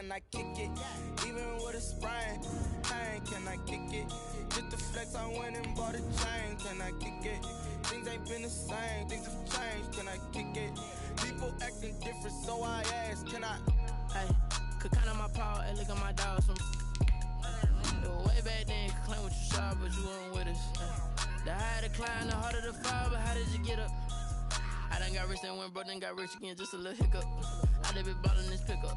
can I kick it? Even with a sprain, pain, can I kick it? Just the flex, I went and bought a chain, can I kick it? Things ain't been the same, things have changed, can I kick it? People acting different, so I ask, can I? Hey, could count on my power, and look at my dogs. Way back then, you could claim what you saw, but you weren't with us. The higher the climb, the harder the fall, but how did you get up? I done got rich, then went broke, then got rich again, just a little hiccup. I done been ballin' this pickup.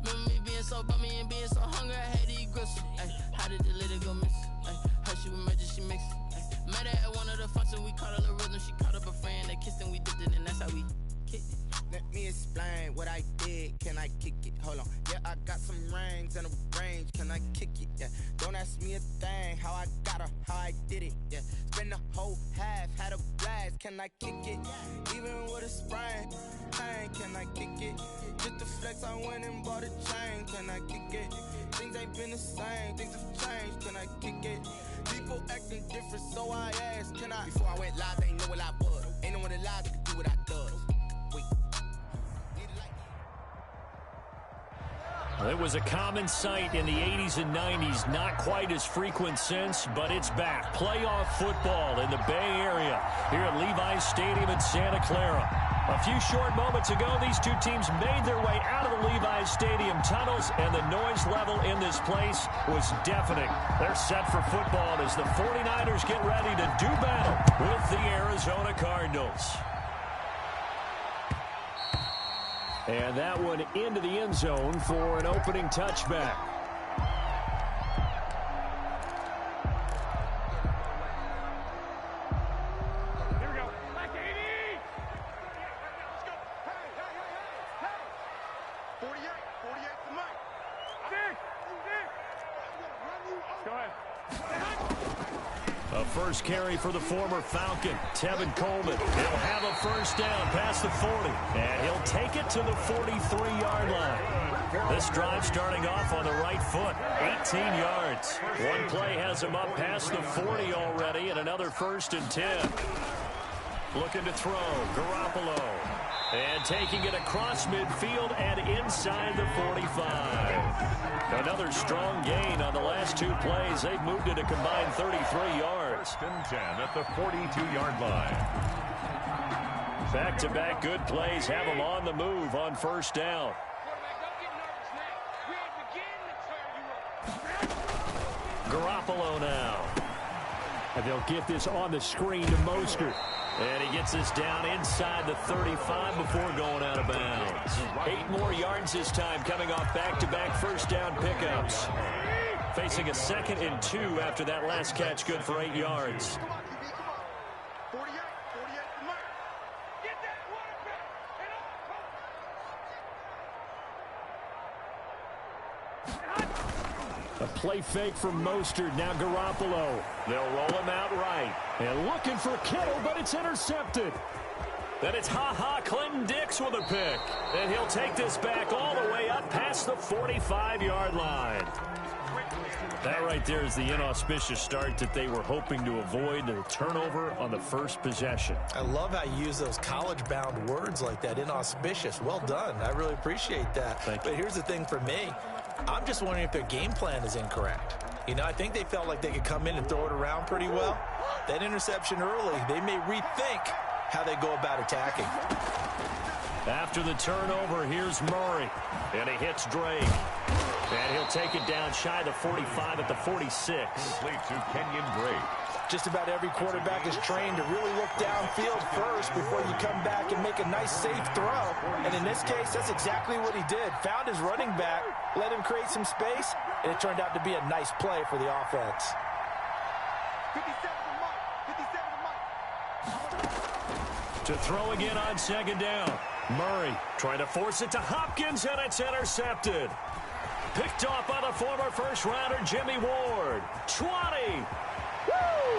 Remember me being so bummy and being so hungry, I had to eat gristle. Ay, how did the lady go miss? Ay, how she was magic, she mixed. Met her at one of the functions, we caught a little rhythm, she caught up a friend, they kissed and we dipped it, and that's how we kicked it. Let me explain what I did, can I kick it? Hold on, yeah, I got some rings and a range, can I kick it? Yeah, don't ask me a thing, how I got her, how I did it, yeah. Spend the whole half, had a blast, can I kick it? Even with a sprain, pain, can I kick it? Just the flex, I went and bought a chain, can I kick it? Things ain't been the same, things have changed, can I kick it? People acting different, so I asked, can I? Before I went live, they ain't know what I was. Ain't no one alive that could do what I does. Wait. Well, it was a common sight in the 80s and 90s, not quite as frequent since, but it's back. Playoff football in the Bay Area here at Levi's Stadium in Santa Clara. A few short moments ago, these two teams made their way out of the Levi's Stadium tunnels, and the noise level in this place was deafening. They're set for football as the 49ers get ready to do battle with the Arizona Cardinals. And that one into the end zone for an opening touchback. Here we go. Back 80. Let's go. Hey. 48 to Mike. Dick. Go ahead. A first carry for the former Falcon, Tevin Coleman. He'll have a first down past the 40, and he'll take it to the 43-yard line. This drive starting off on the right foot, 18 yards. One play has him up past the 40 already, and another 1st and 10. Looking to throw, Garoppolo. And taking it across midfield and inside the 45. Another strong gain on the last two plays. They've moved it a combined 33 yards. 1st and 10 at the 42-yard line. Back-to-back good plays have them on the move on first down. Garoppolo now. And they'll get this on the screen to Mostert. And he gets this down inside the 35 before going out of bounds. 8 more yards this time coming off back-to-back first down pickups. Facing a 2nd and 2 after that last catch, good for 8 yards. A play fake from Mostert. Now Garoppolo. They'll roll him out right. And looking for Kittle, but it's intercepted. Then it's Clinton Dix with a pick. And he'll take this back all the way up past the 45-yard line. That right there is the inauspicious start that they were hoping to avoid, the turnover on the first possession. I love how you use those college-bound words like that, inauspicious. Well done. I really appreciate that. Thank you. But here's the thing for me. I'm just wondering if their game plan is incorrect. You know, I think they felt like they could come in and throw it around pretty well. That interception early, they may rethink how they go about attacking. After the turnover, here's Murray. And he hits Drake. And he'll take it down shy of the 45 at the 46. Complete to Kenyon Drake. Just about every quarterback is trained to really look downfield first before you come back and make a nice, safe throw. And in this case, that's exactly what he did. Found his running back, let him create some space, and it turned out to be a nice play for the offense. 57 to Mike. To throw again on 2nd down. Murray trying to force it to Hopkins, and it's intercepted. Picked off by the former first-rounder Jimmy Ward. 20.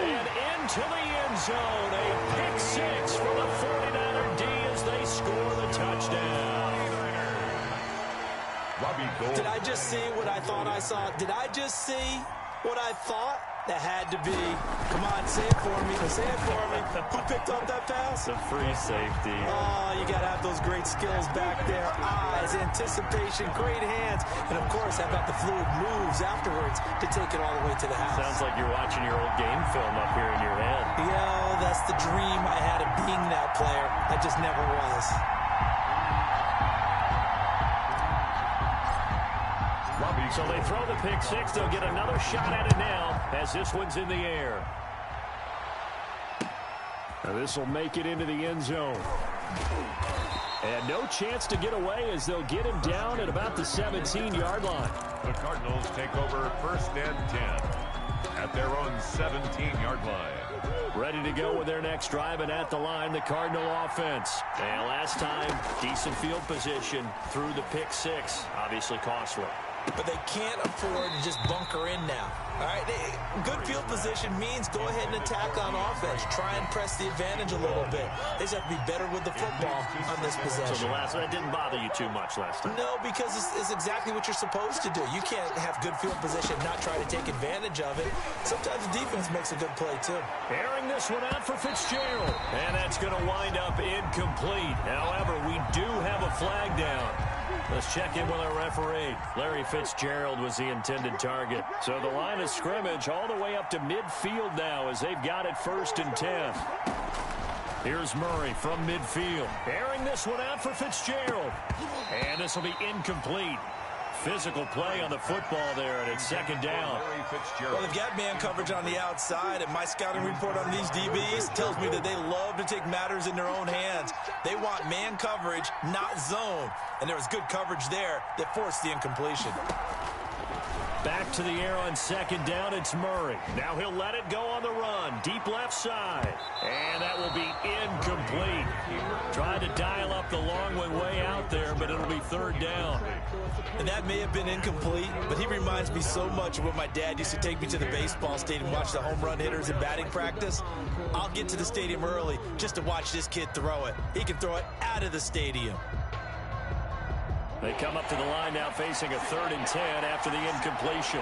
And into the end zone. A pick 6 for the 49er D as they score the touchdown. Robbie Gould. Did I just see what I thought I saw? Did I just see what I thought That had to be. Come on, say it for me. Say it for me. Who picked up that pass? The free safety. Oh, you got to have those great skills back there. Eyes, anticipation, great hands. And, of course, how about the fluid moves afterwards to take it all the way to the house? Sounds like you're watching your old game film up here in your head. Yeah, that's the dream I had of being that player. I just never was. So they throw the pick six. They'll get another shot at it now as this one's in the air. Now this will make it into the end zone. And no chance to get away as they'll get him down at about the 17-yard line. The Cardinals take over 1st and 10 at their own 17-yard line. Ready to go with their next drive, and at the line, the Cardinal offense. And last time, decent field position through the pick six. Obviously costly. But they can't afford to just bunker in now. All right, good field position means go ahead and attack on offense. Try and press the advantage a little bit. They just have to be better with the football on this possession. So that didn't bother you too much last time? No, because it's exactly what you're supposed to do. You can't have good field position and not try to take advantage of it. Sometimes the defense makes a good play, too. Airing this one out for Fitzgerald. And that's going to wind up incomplete. However, we do have a flag down. Let's check in with our referee. Larry Fitzgerald was the intended target. So the line of scrimmage all the way up to midfield now as they've got it 1st and 10. Here's Murray from midfield. Airing this one out for Fitzgerald. And this will be incomplete. Physical play on the football there, and it's 2nd down. Well, they've got man coverage on the outside, and my scouting report on these DBs tells me that they love to take matters in their own hands. They want man coverage, not zone. And there was good coverage there that forced the incompletion. Back to the air on 2nd down, it's Murray. Now he'll let it go on the run. Deep left side. And that will be incomplete. Trying to dial up the long one way out there, but it'll be 3rd down. And that may have been incomplete, but he reminds me so much of when my dad used to take me to the baseball stadium and watch the home run hitters in batting practice. I'll get to the stadium early just to watch this kid throw it. He can throw it out of the stadium. They come up to the line now facing a 3rd and 10 after the incompletion.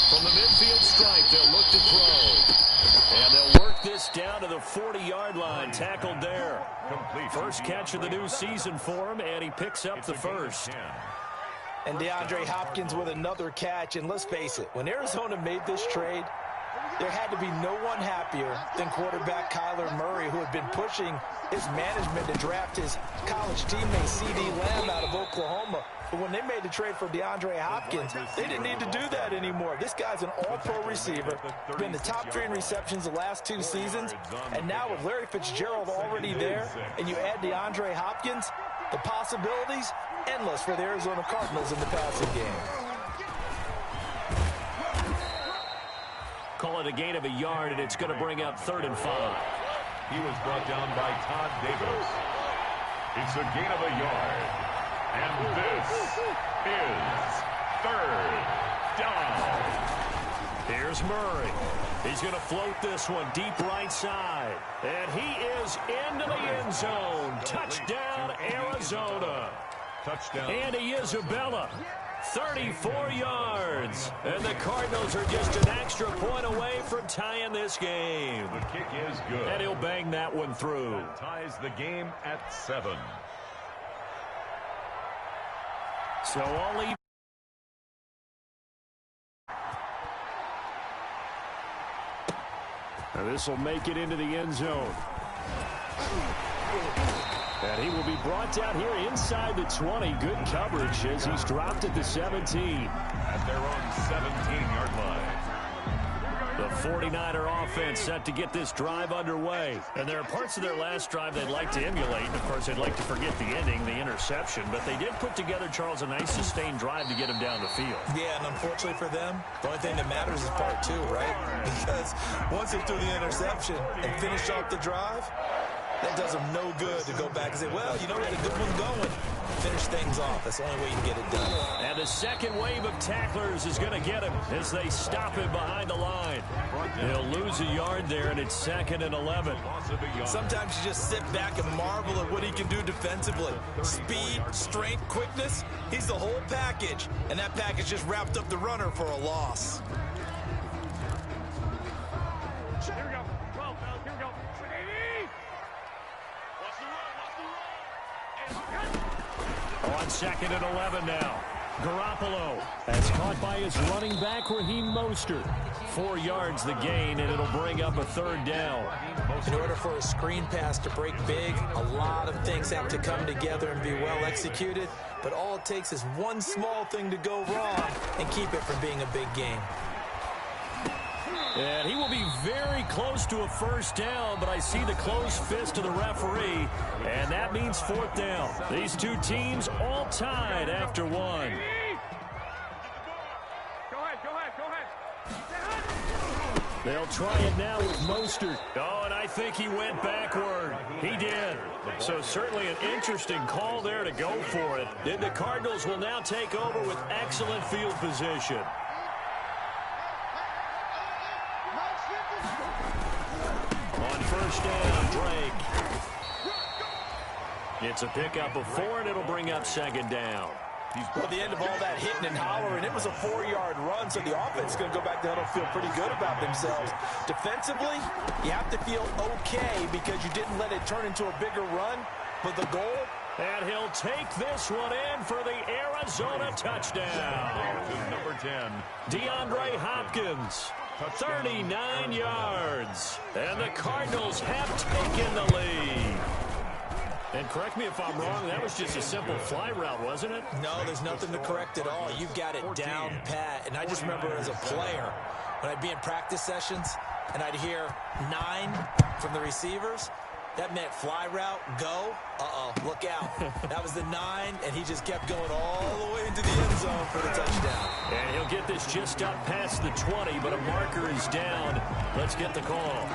From the midfield stripe, they'll look to throw. And they'll work this down to the 40-yard line. Tackled there. First catch of the new season for him, and he picks up the first. And DeAndre Hopkins with another catch. And let's face it, when Arizona made this trade, there had to be no one happier than quarterback Kyler Murray, who had been pushing his management to draft his college teammate C.D. Lamb out of Oklahoma. But when they made the trade for DeAndre Hopkins, they didn't need to do that anymore. This guy's an all-pro receiver, been the top 3 in receptions the last 2 seasons. And now with Larry Fitzgerald already there, and you add DeAndre Hopkins, the possibilities endless for the Arizona Cardinals in the passing game. Call it a gain of a yard, and it's going to bring up 3rd and 5. He was brought down by Todd Davis. It's a gain of a yard. And this is 3rd down. Here's Murray. He's going to float this one deep right side. And he is into the end zone. Touchdown, Arizona. Touchdown. Andy Isabella, 34 yards. And the Cardinals are just an extra point away from tying this game. The kick is good. And he'll bang that one through. That ties the game at 7. So only... Now this will make it into the end zone. And he will be brought down here inside the 20. Good coverage as he's dropped at the 17. At their own 17-yard line. The 49er offense set to get this drive underway. And there are parts of their last drive they'd like to emulate. And, of course, they'd like to forget the ending, the interception. But they did put together, Charles, a nice sustained drive to get him down the field. Yeah, and unfortunately for them, the only thing that matters is part 2, right? Because once they threw the interception and finished off the drive, that does them no good to go back and say, well, you know, we had a good one going. finish things off. That's the only way you can get it done. And the second wave of tacklers is going to get him as they stop him behind the line. He'll lose a yard there, and it's 2nd and 11. Sometimes you just sit back and marvel at what he can do defensively. Speed, strength, quickness, he's the whole package. And that package just wrapped up the runner for a loss. Here we go. 12, fellas. Here we go. 80. On 2nd and 11 now. Garoppolo has caught by his running back, Raheem Mostert. 4 yards the gain, and it'll bring up a 3rd down. In order for a screen pass to break big, a lot of things have to come together and be well executed. But all it takes is one small thing to go wrong and keep it from being a big game. And he will be very close to a 1st down, but I see the closed fist of the referee, and that means 4th down. These two teams all tied after 1. Go ahead. They'll try it now with Mostert. Oh, and I think he went backward. He did. So certainly an interesting call there to go for it. And the Cardinals will now take over with excellent field position. On 1st down, Drake. It's a pickup of 4, and it'll bring up 2nd down. At the end of all that hitting and hollering, it was a 4-yard run, so the offense is going to go back to huddle, feel pretty good about themselves. Defensively, you have to feel okay because you didn't let it turn into a bigger run, but the goal... And he'll take this one in for the Arizona touchdown. Number 10. DeAndre Hopkins, 39 yards. And the Cardinals have taken the lead. And correct me if I'm wrong, that was just a simple fly route, wasn't it? No, there's nothing to correct at all. You've got it down pat. And I just remember as a player, when I'd be in practice sessions and I'd hear 9 from the receivers, that meant fly route, go, look out. That was the 9, and he just kept going all the way into the end zone for the touchdown. And he'll get this just up past the 20, but a marker is down. Let's get the call.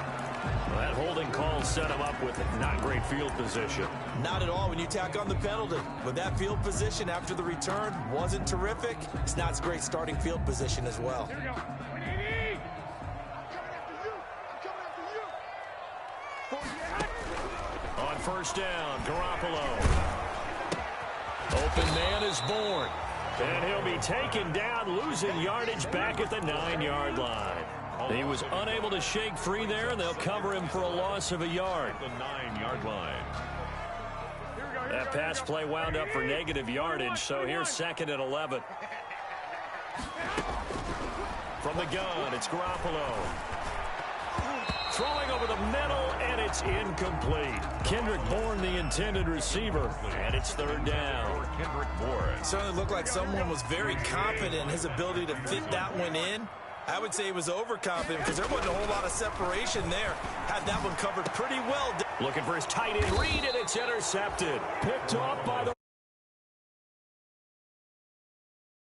Well, that holding call set him up with not great field position. Not at all when you tack on the penalty. But that field position after the return wasn't terrific. It's not a great starting field position as well. Here we go. 180. I'm coming after you. On 1st down, Garoppolo. Open man is born. And he'll be taken down, losing yardage back at the 9-yard line. He was unable to shake free there, and they'll cover him for a loss of a yard. The 9-yard line. That pass play wound up for negative yardage, so here's 2nd and 11. From the gun, it's Garoppolo. Throwing over the middle, and it's incomplete. Kendrick Bourne, the intended receiver, and it's 3rd down. Kendrick Bourne. It certainly looked like someone was very confident in his ability to fit that one in. I would say he was overconfident because there wasn't a whole lot of separation there. Had that one covered pretty well. Looking for his tight end read, and it's intercepted. Picked off by the